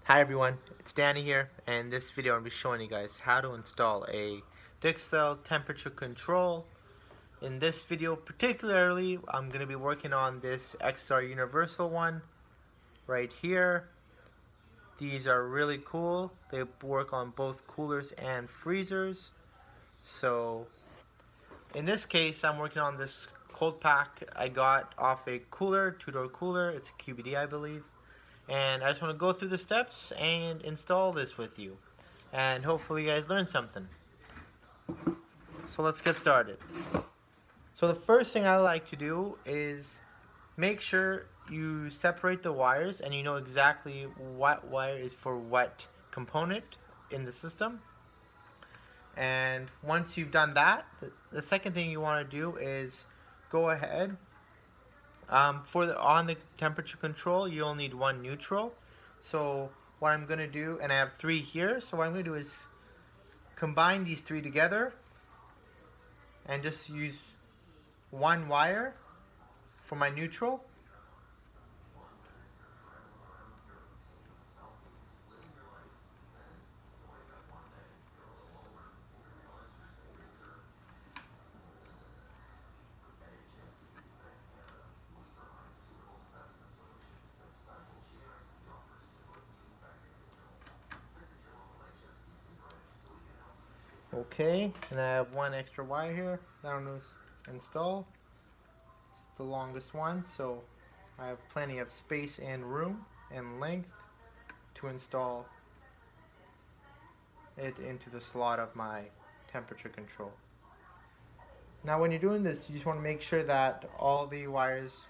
Hi everyone, it's Danny here, and in this video I'll be showing you guys how to install a Dixell temperature control. In this video particularly, I'm going to be working on this XR Universal one right here. These are really cool. They work on both coolers and freezers. So in this case, I'm working on this cold pack I got off a cooler, two-door cooler. It's a QBD, I believe. And I just want to go through the steps and install this with you. And hopefully you guys learn something. So let's get started. So the first thing I like to do is make sure you separate the wires and you know exactly what wire is for what component in the system. And once you've done that, the second thing you want to do is go ahead. On the temperature control, you'll need one neutral. So what I'm going to do, and I have three here, so what I'm going to do is combine these three together and just use one wire for my neutral. Okay, and I have one extra wire here that I'm going to install. It's the longest one, so I have plenty of space and room and length to install it into the slot of my temperature control. Now when you're doing this, you just want to make sure that all the wires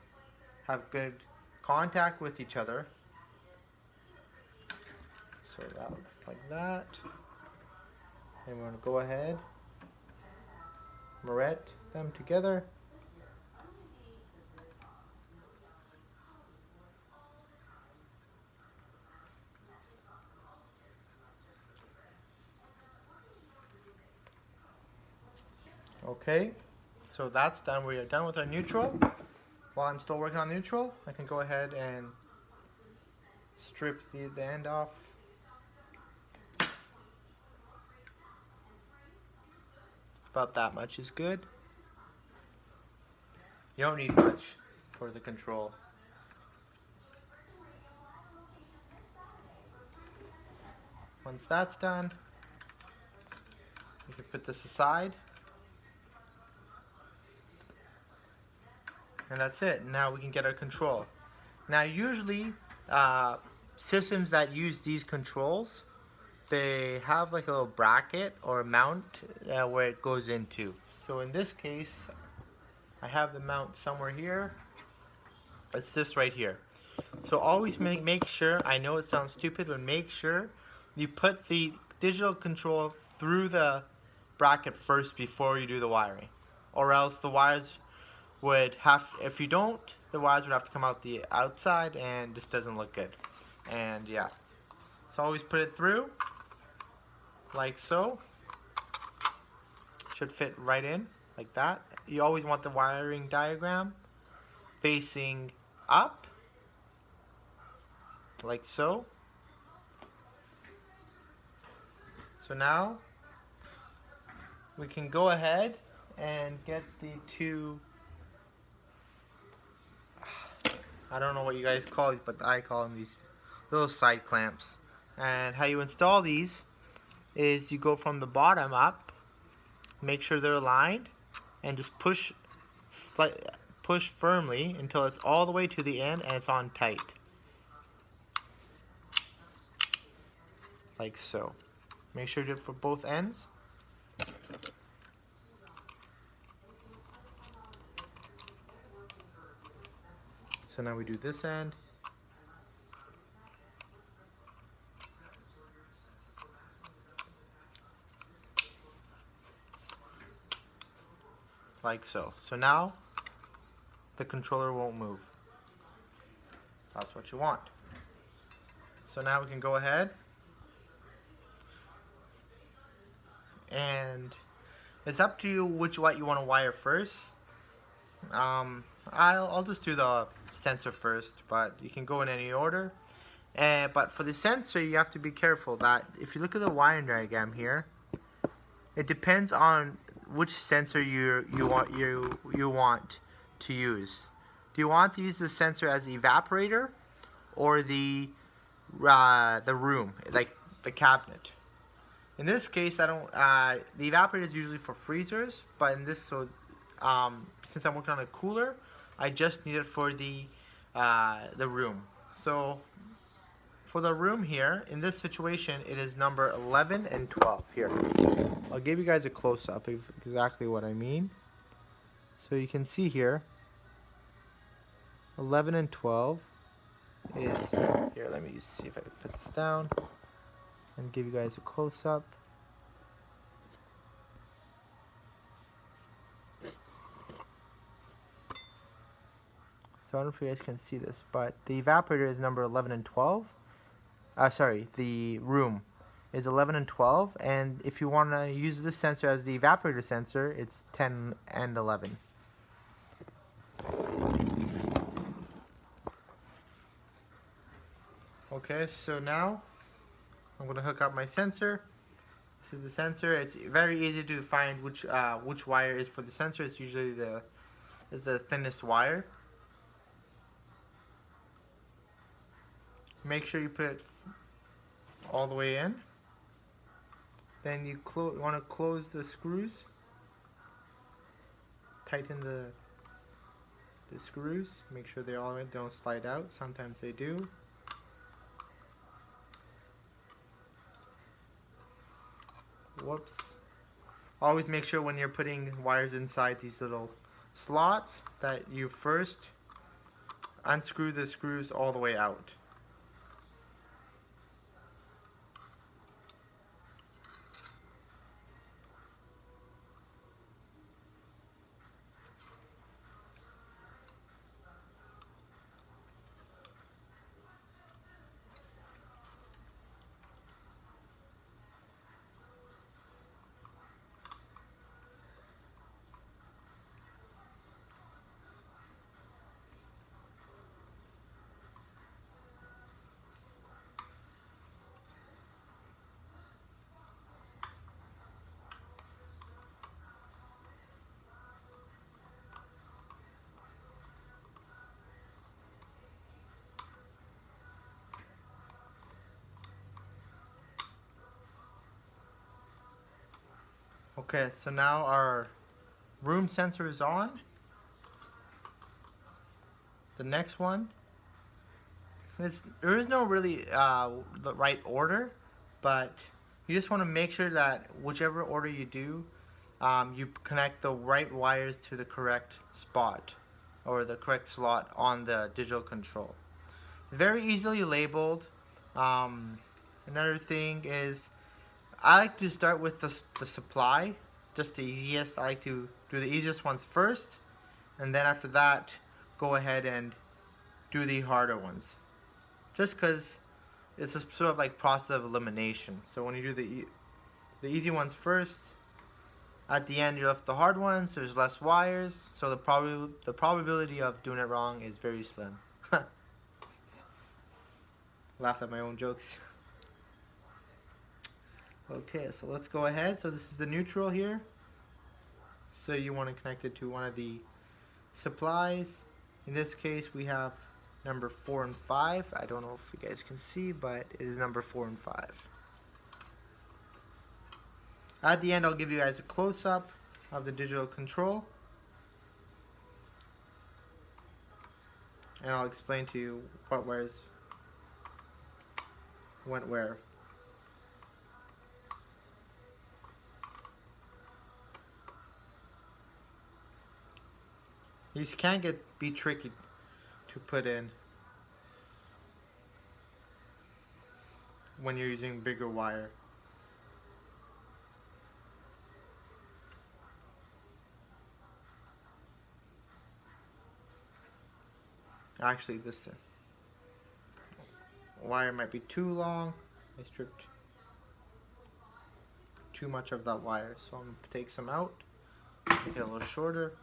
have good contact with each other. So that looks like that. And we're going to go ahead, mirror them together. Okay, so that's done. We are done with our neutral. While I'm still working on neutral, I can go ahead and strip the end off. About that much is good. You don't need much for the control. Once that's done, you can put this aside. And that's it. Now we can get our control. Now usually systems that use these controls, they have like a little bracket or mount where it goes into. So in this case, I have the mount somewhere here. It's this right here. So always make sure, I know it sounds stupid, but make sure you put the digital control through the bracket first before you do the wiring. Or else the wires would have, if you don't, the wires would have to come out the outside and this doesn't look good. And yeah, so always put it through like so. Should fit right in like that. You always want the wiring diagram facing up like so. So now we can go ahead and get the two, I don't know what you guys call these, but I call them these little side clamps. And how you install these is you go from the bottom up, make sure they're aligned, and just push firmly until it's all the way to the end and it's on tight. Like so. Make sure you do it for both ends. So now we do this end. Like so. So now the controller won't move. That's what you want. So now we can go ahead and it's up to you what you want to wire first. I'll just do the sensor first, but you can go in any order. But for the sensor, you have to be careful that if you look at the wiring diagram here, it depends on which sensor you want to use. Do you want to use the sensor as the evaporator or the room, like the cabinet? In this case, I don't. The evaporator is usually for freezers, but in this, since I'm working on a cooler, I just need it for the room. So for the room here, in this situation, it is number 11 and 12 here. I'll give you guys a close-up of exactly what I mean. So you can see here, 11 and 12 is, here, let me see if I can put this down and give you guys a close-up. So I don't know if you guys can see this, but the evaporator is number 11 and 12. Sorry, the room is 11 and 12, and if you want to use this sensor as the evaporator sensor, it's 10 and 11. Okay, so now I'm going to hook up my sensor. This is the sensor. It's very easy to find which wire is for the sensor. It's usually the thinnest wire. Make sure you put it all the way in. Then you want to close the screws. Tighten the screws. Make sure they all don't slide out. Sometimes they do. Whoops. Always make sure when you're putting wires inside these little slots that you first unscrew the screws all the way out. Okay, so now our room sensor is on. The next one, there is no really the right order, but you just want to make sure that whichever order you do, you connect the right wires to the correct spot or the correct slot on the digital control. Very easily labeled. Another thing is, I like to start with the supply, just the easiest. I like to do the easiest ones first, and then after that, go ahead and do the harder ones. Just because it's a sort of like process of elimination. So when you do the easy ones first, at the end you left the hard ones. There's less wires, so the probability of doing it wrong is very slim. Laugh at my own jokes. Okay, so let's go ahead. So this is the neutral here. So you want to connect it to one of the supplies. In this case, we have number 4 and 5. I don't know if you guys can see, but it is number 4 and 5. At the end, I'll give you guys a close-up of the digital control. And I'll explain to you what wires went where. These can be tricky to put in when you're using bigger wire. Actually, this wire might be too long. I stripped too much of that wire, so I'm going to take some out, make it a little shorter.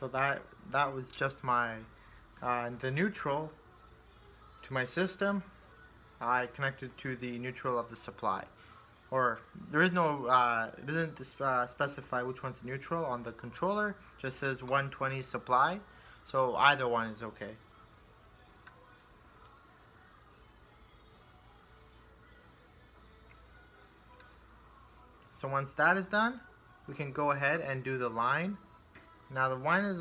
So that was just my the neutral to my system. I connected to the neutral of the supply, or there is no it doesn't specify which one's neutral on the controller. Just says 120 supply, so either one is okay. So once that is done, we can go ahead and do the line. Now the one is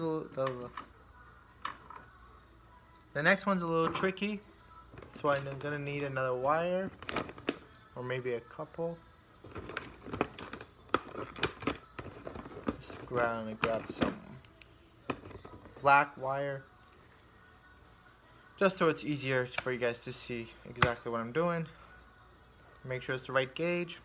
the next one's a little tricky, so I'm gonna need another wire, or maybe a couple. Just grab some black wire, just so it's easier for you guys to see exactly what I'm doing. Make sure it's the right gauge.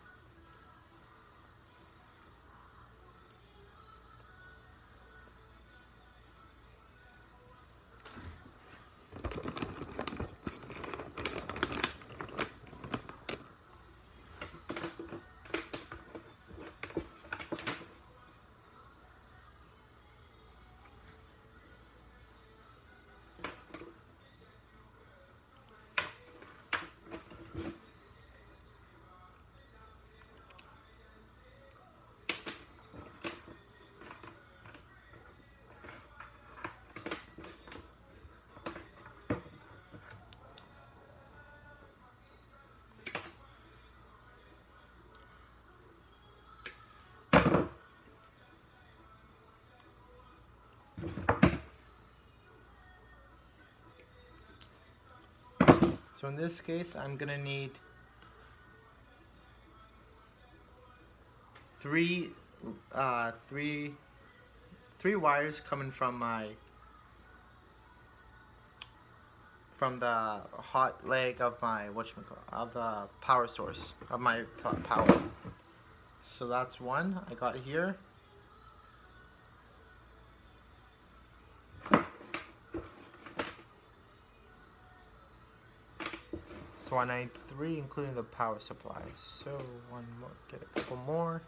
So in this case, I'm gonna need three wires coming from the hot leg of my of the power source of my power. So that's one I got here. So I need three, including the power supply. So one more, get a couple more.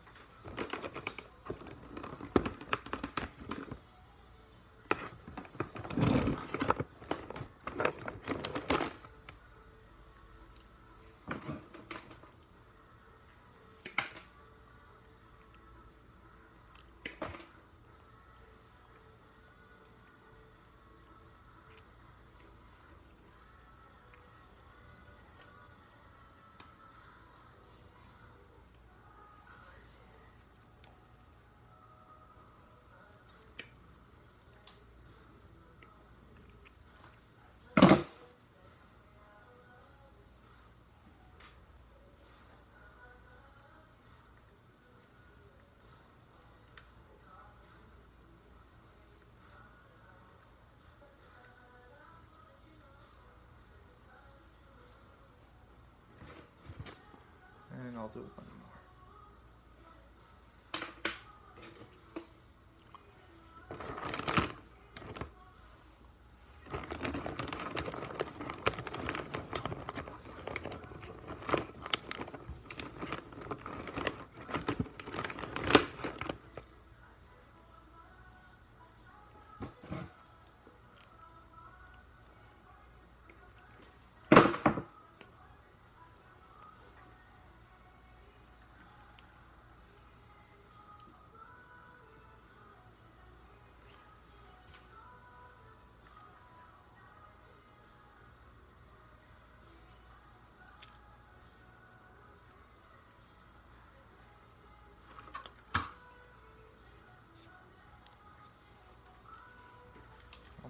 And I'll do one more.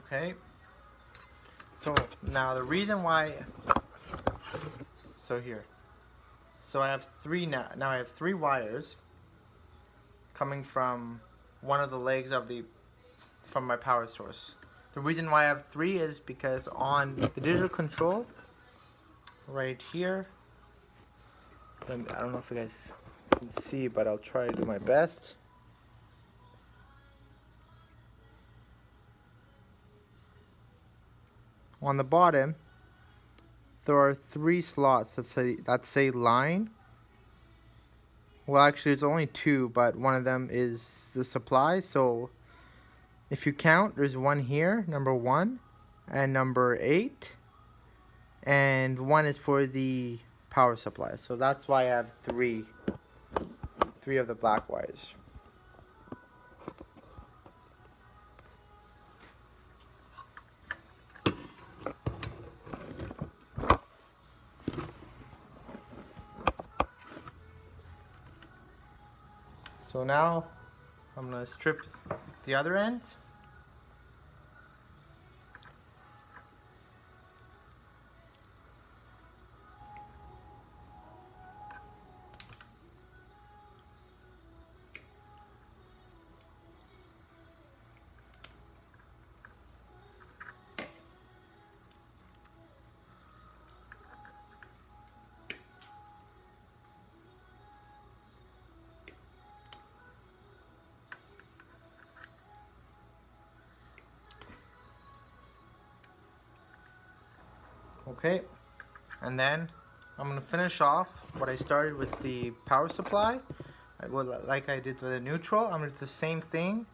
Okay, so now the reason why, so I have three now I have three wires coming from one of the legs of from my power source. The reason why I have three is because on the digital control right here, I don't know if you guys can see, but I'll try to do my best. On the bottom, there are three slots that say line. Well, actually, it's only two, but one of them is the supply. So If you count, there's one here, number 1, and number 8, and 1 is for the power supply. So that's why I have three of the black wires. So now I'm going to strip the other end. Okay, and then I'm going to finish off what I started with the power supply. Like I did with the neutral, I'm going to do the same thing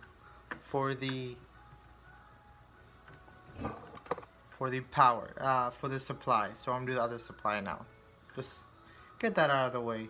for the power, for the supply. So I'm going to do the other supply now. Just get that out of the way.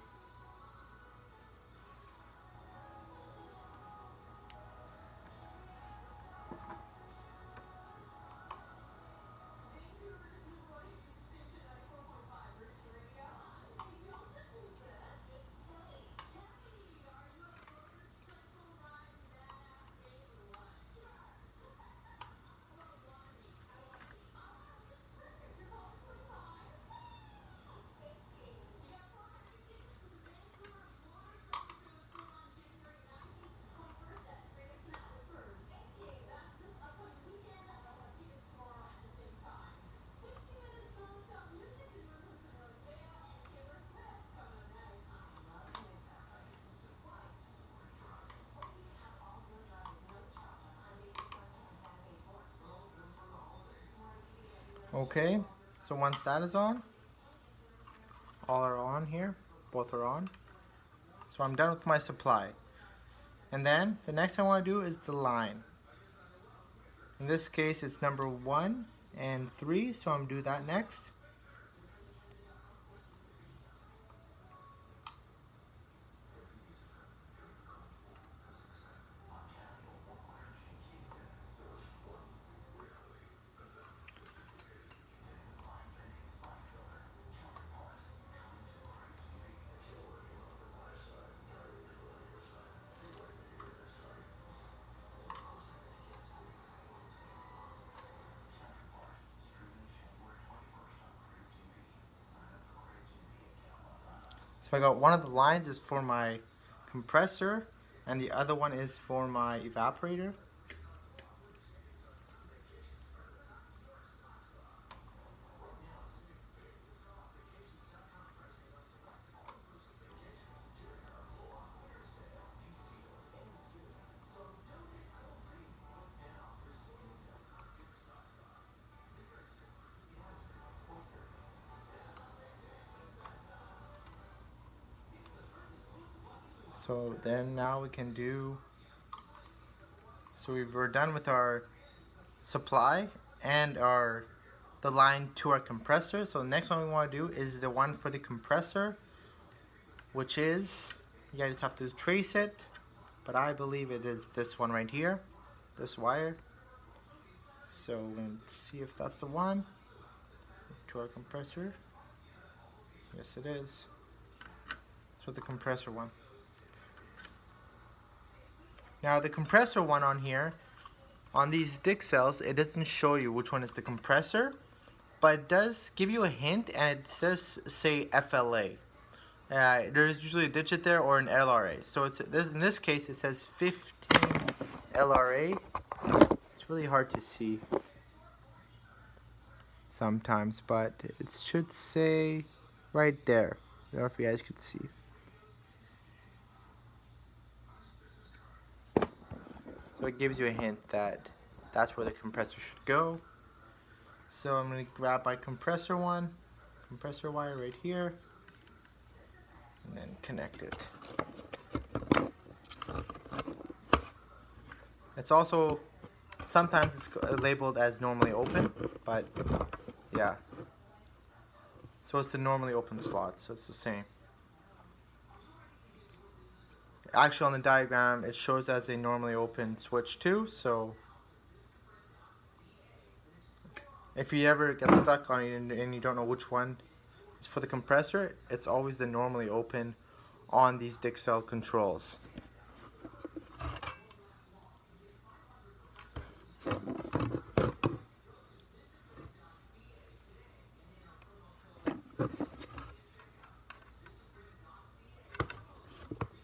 Okay, so once that is on, all are on here, both are on. So I'm done with my supply. And then the next thing I want to do is the line. In this case it's number 1 and 3, so I'm going to do that next. So I got one of the lines is for my compressor and the other one is for my evaporator. So then now we can do, so we're done with our supply and the line to our compressor. So the next one we want to do is the one for the compressor, which is, you guys just have to trace it, but I believe it is this one right here, this wire. So we're going to see if that's the one to our compressor. Yes it is. So the compressor one. Now the compressor one on here, on these Dixells, it doesn't show you which one is the compressor, but it does give you a hint, and it says say FLA. There's usually a digit there or an LRA. So in this case it says 15 LRA. It's really hard to see sometimes, but it should say right there. I don't know if you guys could see. So it gives you a hint that that's where the compressor should go. So I'm going to grab my compressor wire right here, and then connect it. It's also sometimes it's labeled as normally open, but yeah. So it's the normally open slot, so it's the same. Actually, on the diagram, it shows as a normally open switch too, so if you ever get stuck on it and you don't know which one is for the compressor, it's always the normally open on these Dixell controls.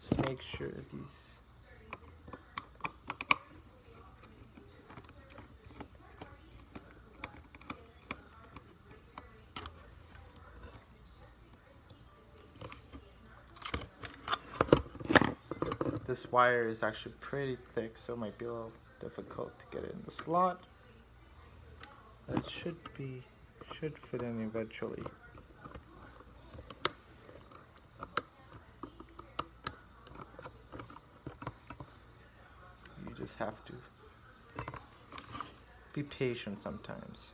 Just make sure these this wire is actually pretty thick, so it might be a little difficult to get it in the slot. It should fit in eventually. You just have to be patient sometimes.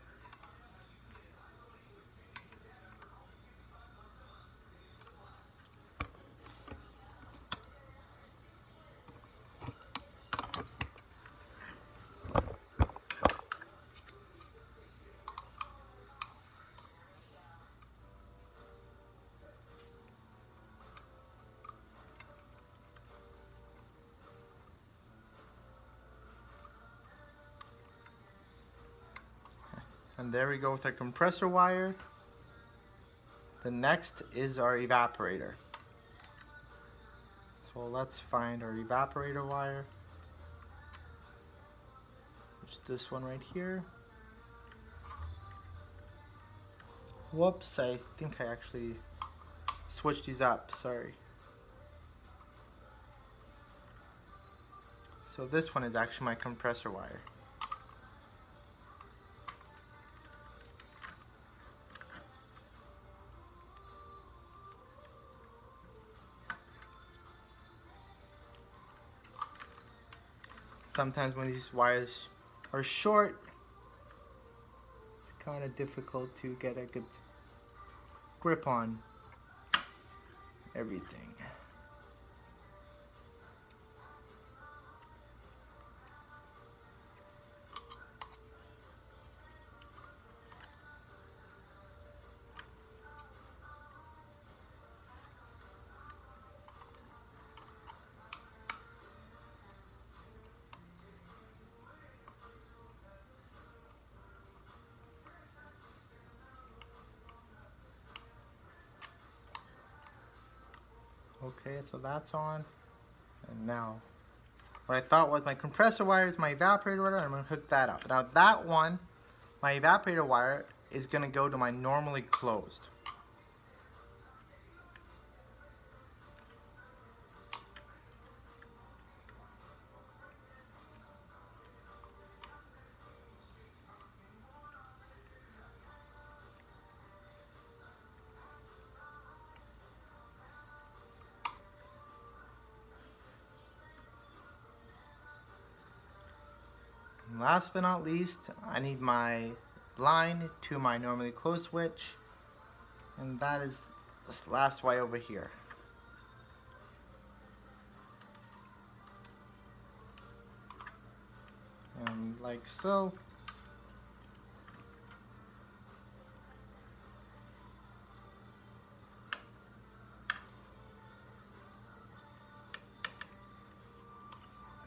And there we go with our compressor wire. The next is our evaporator. So let's find our evaporator wire. It's this one right here. Whoops, I think I actually switched these up, sorry. So this one is actually my compressor wire. Sometimes when these wires are short, it's kind of difficult to get a good grip on everything. Okay, so that's on. And now, what I thought was my compressor wire is my evaporator wire. I'm going to hook that up. Now that one, my evaporator wire, is going to go to my normally closed. And last but not least, I need my line to my normally closed switch, and that is this last wire over here. And like so.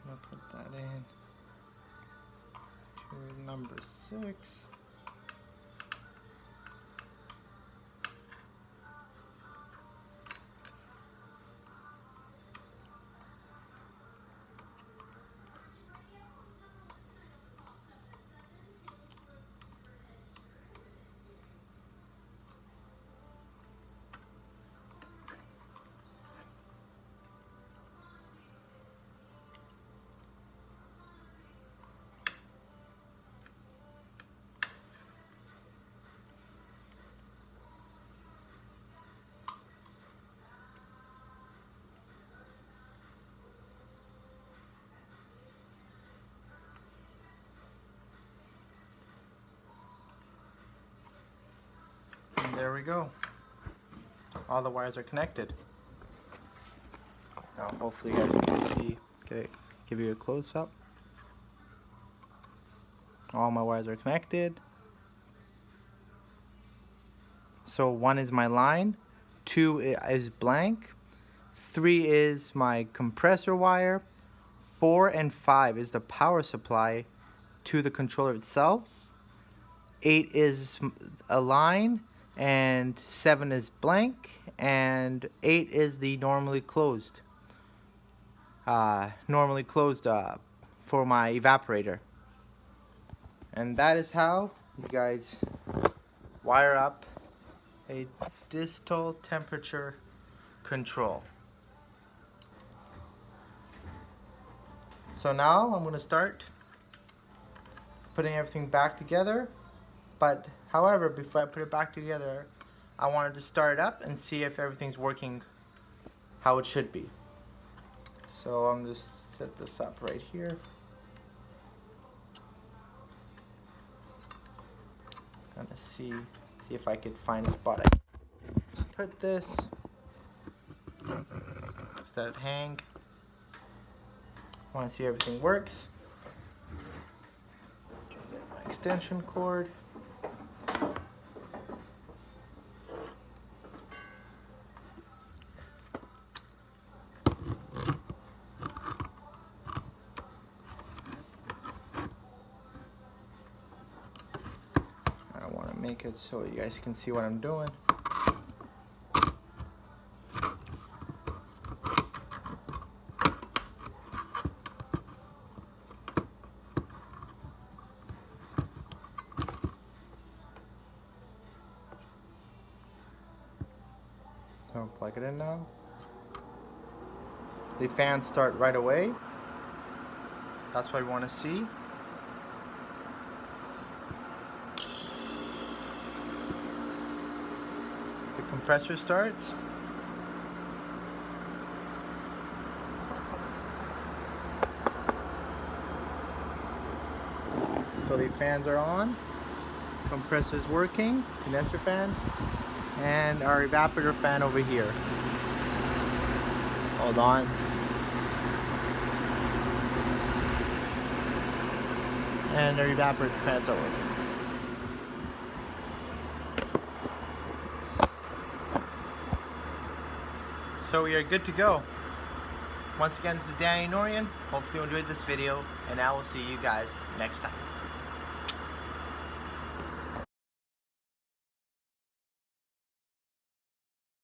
I'm gonna put that in to number 6. there we go. All the wires are connected. Now hopefully you guys can see. Give you a close up. All my wires are connected. So 1 is my line, 2 is blank, 3 is my compressor wire, 4 and 5 is the power supply to the controller itself, 8 is a line, and 7 is blank, and 8 is the normally closed for my evaporator. And that is how you guys wire up a Dixell temperature control. So now I'm going to start putting everything back together, but however, before I put it back together, I wanted to start it up and see if everything's working how it should be. So I'm just set this up right here. Gonna see if I could find a spot I can put this. Let it hang. Want to see everything works. Get my extension cord. I want to make it so you guys can see what I'm doing. So plug it in now. The fans start right away. That's what we want to see. The compressor starts. So the fans are on. Compressor is working. Condenser fan. And our evaporator fan over here. Hold on. And our evaporator fans are working. So we are good to go. Once again, this is Dnoorian. Hopefully you enjoyed this video, and I will see you guys next time.